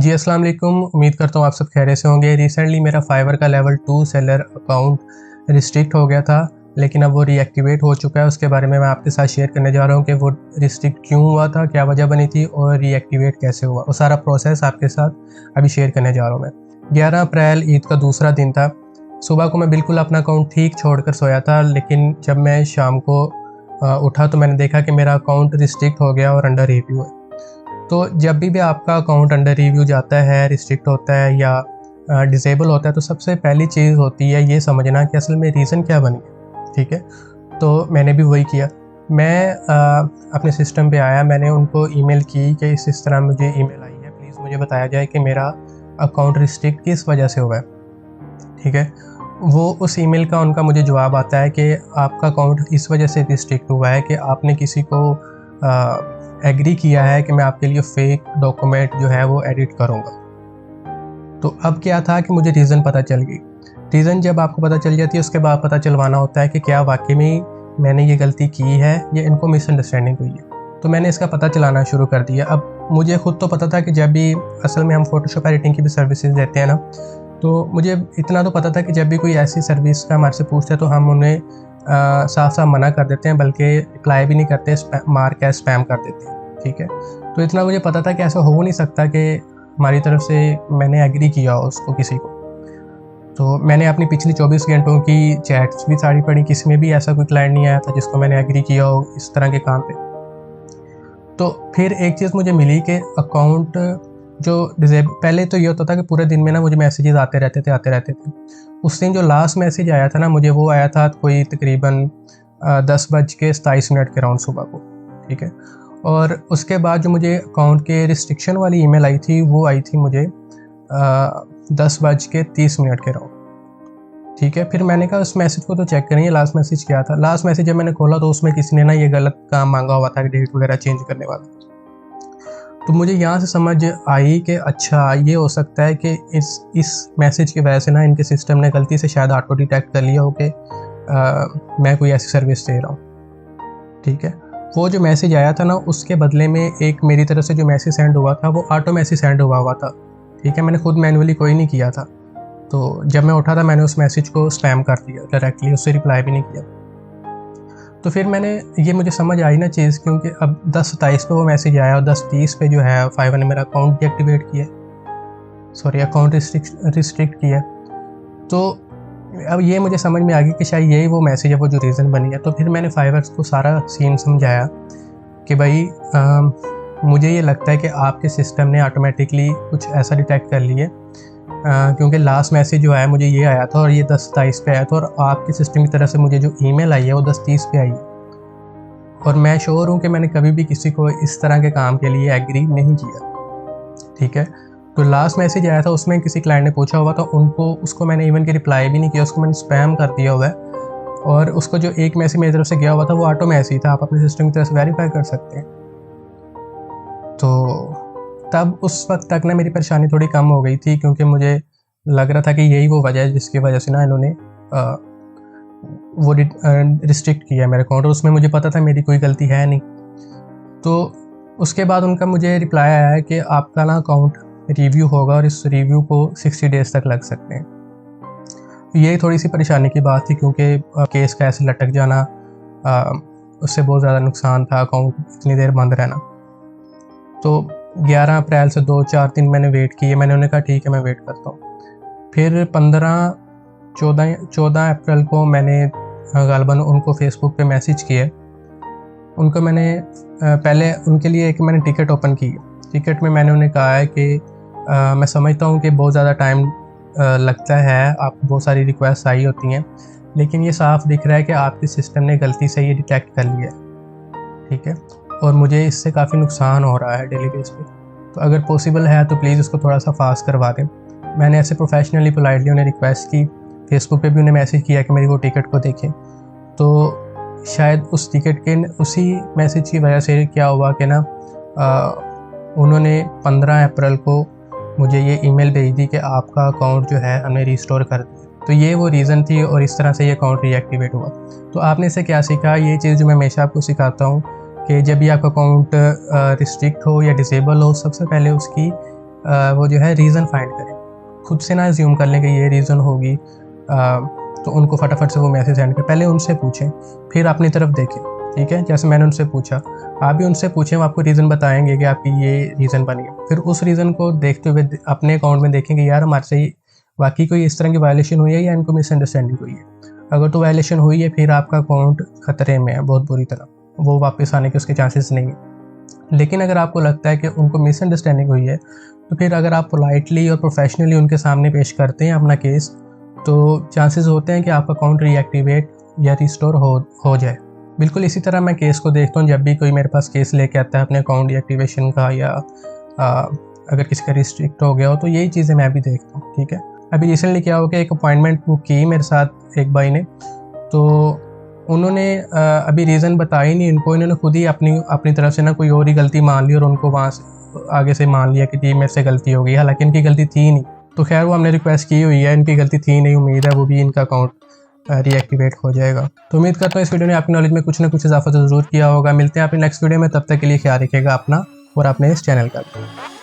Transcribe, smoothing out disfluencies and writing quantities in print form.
जी अस्सलाम वालेकुम। उम्मीद करता हूँ आप सब खैरियत से होंगे। रिसेंटली मेरा फाइवर का लेवल 2 सेलर अकाउंट रिस्ट्रिक्ट हो गया था, लेकिन अब वो रीएक्टिवेट हो चुका है। उसके बारे में मैं आपके साथ शेयर करने जा रहा हूँ कि वो रिस्ट्रिक्ट क्यों हुआ था, क्या वजह बनी थी और रीएक्टिवेट कैसे हुआ। वो सारा प्रोसेस आपके साथ अभी शेयर करने जा रहा हूँ मैं। 11 अप्रैल ईद का दूसरा दिन था। सुबह को मैं बिल्कुल अपना अकाउंट ठीक छोड़कर सोया था, लेकिन जब मैं शाम को उठा तो मैंने देखा कि मेरा अकाउंट रिस्ट्रिक्ट हो गया और अंडर रिव्यू है। तो जब भी आपका अकाउंट अंडर रिव्यू जाता है, रिस्ट्रिक्ट होता है या डिसेबल होता है, तो सबसे पहली चीज़ होती है ये समझना कि असल में रीज़न क्या बन गया। ठीक है, तो मैंने भी वही किया। मैं अपने सिस्टम पे आया, मैंने उनको ईमेल की कि इस तरह मुझे ईमेल आई है, प्लीज़ मुझे बताया जाए कि मेरा अकाउंट रिस्ट्रिक्ट किस वजह से हुआ है। ठीक है, वो उस ईमेल का उनका मुझे जवाब आता है कि आपका अकाउंट इस वजह से रिस्ट्रिक्ट हुआ है कि आपने किसी को एग्री किया है कि मैं आपके लिए फ़ेक डॉक्यूमेंट जो है वो एडिट करूँगा। तो अब क्या था कि मुझे रीज़न पता चल गई। रीज़न जब आपको पता चल जाती है, उसके बाद पता चलवाना होता है कि क्या वाकई में मैंने ये गलती की है या इनको मिसअंडरस्टैंडिंग हुई है। तो मैंने इसका पता चलाना शुरू कर दिया। अब मुझे खुद तो पता था कि जब भी असल में हम फ़ोटोशॉप एडिटिंग की भी सर्विसेज देते हैं ना, तो मुझे इतना तो पता था कि जब भी कोई ऐसी सर्विस का हमारे से पूछता है तो हम उन्हें साफ साफ मना कर देते हैं, बल्कि रिप्लाई भी नहीं करते, मार्क एज़ स्पैम कर देते हैं। ठीक है, तो इतना मुझे पता था कि ऐसा हो नहीं सकता कि हमारी तरफ से मैंने एग्री किया हो उसको किसी को। तो मैंने अपनी पिछली 24 घंटों की चैट्स भी सारी पढ़ी, किसी में भी ऐसा कोई क्लाइंट नहीं आया था जिसको मैंने एग्री किया हो इस तरह के काम पे। तो फिर एक चीज़ मुझे मिली कि अकाउंट जो पहले तो ये होता था कि पूरे दिन में ना मुझे मैसेजेस आते रहते थे। उस दिन जो लास्ट मैसेज आया था ना मुझे, वो आया था कोई तकरीबन 10:27 के अराउंड सुबह को। ठीक है, और उसके बाद जो मुझे अकाउंट के रिस्ट्रिक्शन वाली ईमेल आई थी, वो आई थी मुझे 10:30 के अराउंड। ठीक है, फिर मैंने कहा उस मैसेज को तो चेक करेंगे लास्ट मैसेज क्या था। लास्ट मैसेज जब मैंने खोला तो उसमें किसी ने ना ये गलत काम मांगा हुआ था कि डेट वगैरह चेंज करने वाला। तो मुझे यहाँ से समझ आई कि अच्छा ये हो सकता है कि इस मैसेज की वजह से ना इनके सिस्टम ने गलती से शायद ऑटो डिटेक्ट कर लिया हो कि मैं कोई ऐसी सर्विस दे रहा हूँ। ठीक है, वो जो मैसेज आया था ना, उसके बदले में एक मेरी तरफ से जो मैसेज सेंड हुआ था वो ऑटो मैसेज सेंड हुआ था। ठीक है, मैंने खुद मैनुअली कोई नहीं किया था। तो जब मैं उठा था मैंने उस मैसेज को स्पैम कर दिया डायरेक्टली, उससे रिप्लाई भी नहीं किया। तो फिर ये मुझे समझ आई ना चीज़, क्योंकि अब 10:27 पे वो मैसेज आया और 10:30 पे जो है फाइवर ने मेरा अकाउंट डीएक्टिवेट किया, सॉरी अकाउंट रिस्ट्रिक्ट किया। तो अब ये मुझे समझ में आ गया कि शायद यही वो मैसेज है, वो जो रीज़न बनी है। तो फिर मैंने फाइवर को सारा सीन समझाया कि भाई मुझे ये लगता है कि आपके सिस्टम ने ऑटोमेटिकली कुछ ऐसा डिटेक्ट कर लिया, क्योंकि लास्ट मैसेज जो आया मुझे ये आया था और ये 10:27 पे आया था, और आपके सिस्टम की तरफ से मुझे जो ईमेल आई है वो 10:30 पे आई है। और मैं श्योर हूँ कि मैंने कभी भी किसी को इस तरह के काम के लिए एग्री नहीं किया। ठीक है, तो लास्ट मैसेज आया था उसमें किसी क्लाइंट ने पूछा हुआ था, उसको मैंने इवन के रिप्लाई भी नहीं किया, उसको मैंने स्पैम कर दिया हुआ है। और उसको जो एक मैसेज मेरी तरफ से गया हुआ था वो ऑटो मैसेज था, आप अपने सिस्टम की तरफ से वेरीफाई कर सकते हैं। तो तब उस वक्त तक ना मेरी परेशानी थोड़ी कम हो गई थी, क्योंकि मुझे लग रहा था कि यही वो वजह है जिसकी वजह से ना इन्होंने वो रिस्ट्रिक्ट किया मेरे अकाउंट, और उसमें मुझे पता था मेरी कोई गलती है नहीं। तो उसके बाद उनका मुझे रिप्लाई आया है कि आपका ना अकाउंट रिव्यू होगा और इस रिव्यू को 60 डेज़ तक लग सकते हैं। ये थोड़ी सी परेशानी की बात थी, क्योंकि केस का ऐसे लटक जाना, उससे बहुत ज़्यादा नुकसान था, अकाउंट इतनी देर बंद रहना। तो 11 अप्रैल से 2-4 दिन मैंने वेट किए। मैंने उन्हें कहा ठीक है मैं वेट करता हूँ। फिर 14 अप्रैल को मैंने गालिबन उनको फेसबुक पे मैसेज किए। उनको मैंने पहले उनके लिए एक मैंने टिकट ओपन की। टिकट में मैंने उन्हें कहा है कि मैं समझता हूँ कि बहुत ज़्यादा टाइम लगता है, आपको बहुत सारी रिक्वेस्ट आई होती हैं, लेकिन ये साफ दिख रहा है कि आपके सिस्टम ने गलती से ये डिटेक्ट कर लिया है। ठीक है, और मुझे इससे काफ़ी नुकसान हो रहा है डेली बेस पे। तो अगर पॉसिबल है तो प्लीज़ उसको थोड़ा सा फास्ट करवा दें। मैंने ऐसे प्रोफेशनली पोलाइटली उन्हें रिक्वेस्ट की, फेसबुक पे भी उन्हें मैसेज किया कि मेरी वो टिकट को देखें। तो शायद उस टिकट के उसी मैसेज की वजह से क्या हुआ कि ना उन्होंने 15 अप्रैल को मुझे ये ईमेल भेज दी कि आपका अकाउंट जो है हमने रिस्टोर कर दिया। तो ये वो रीज़न थी और इस तरह से ये अकाउंट रीएक्टिवेट हुआ। तो आपने इससे क्या सीखा? ये चीज़ जो मैं हमेशा आपको सिखाता हूँ कि जब भी आपका अकाउंट रिस्ट्रिक्ट हो या डिसेबल हो, सबसे पहले उसकी वो जो है रीज़न फाइंड करें। खुद से ना अज्यूम कर लें कि ये रीज़न होगी, तो उनको फटाफट से वो मैसेज सेंड करें। पहले उनसे पूछें, फिर अपनी तरफ देखें, ठीक है। जैसे मैंने उनसे पूछा, आप भी उनसे पूछें, वो आपको रीज़न बताएंगे कि आपकी ये रीज़न बनी है। फिर उस रीज़न को देखते हुए अपने अकाउंट में देखेंगे यार हमारे से वाकई कोई इस तरह की वायलेशन हुई है या इनको मिसअंडरस्टैंडिंग हुई है। अगर तो वायलेशन हुई है फिर आपका अकाउंट ख़तरे में है बहुत बुरी तरह, वो वापस आने के उसके चांसेस नहीं है। लेकिन अगर आपको लगता है कि उनको मिसअंडरस्टैंडिंग हुई है, तो फिर अगर आप पोलाइटली और प्रोफेशनली उनके सामने पेश करते हैं अपना केस, तो चांसेस होते हैं कि आपका अकाउंट रीएक्टिवेट या रिस्टोर हो जाए। बिल्कुल इसी तरह मैं केस को देखता हूँ। जब भी कोई मेरे पास केस लेके आता है अपने अकाउंट डीएक्टिवेशन का या अगर किसी का रिस्ट्रिक्ट हो गया हो, तो यही चीज़ें मैं भी देखता हूँ, ठीक है। अभी रिसेंटली क्या हो गया, एक अपॉइंटमेंट बुक की मेरे साथ एक भाई ने, तो उन्होंने अभी रीज़न बताया ही नहीं इनको, इन्होंने खुद ही अपनी तरफ से ना कोई और ही गलती मान ली और उनको वहाँ से आगे से मान लिया कि जी मेरे से गलती हो गई, हालांकि इनकी गलती थी नहीं। तो खैर वो हमने रिक्वेस्ट की हुई है, इनकी गलती थी नहीं, उम्मीद है वो भी इनका अकाउंट रीएक्टिवेट हो जाएगा। तो उम्मीद करता हूँ इस वीडियो ने आपकी नॉलेज में कुछ ना कुछ इजाफा तो ज़रूर किया होगा। मिलते हैं अपने नेक्स्ट वीडियो में, तब तक के लिए ख्याल रखिएगा अपना और अपने इस चैनल का भी।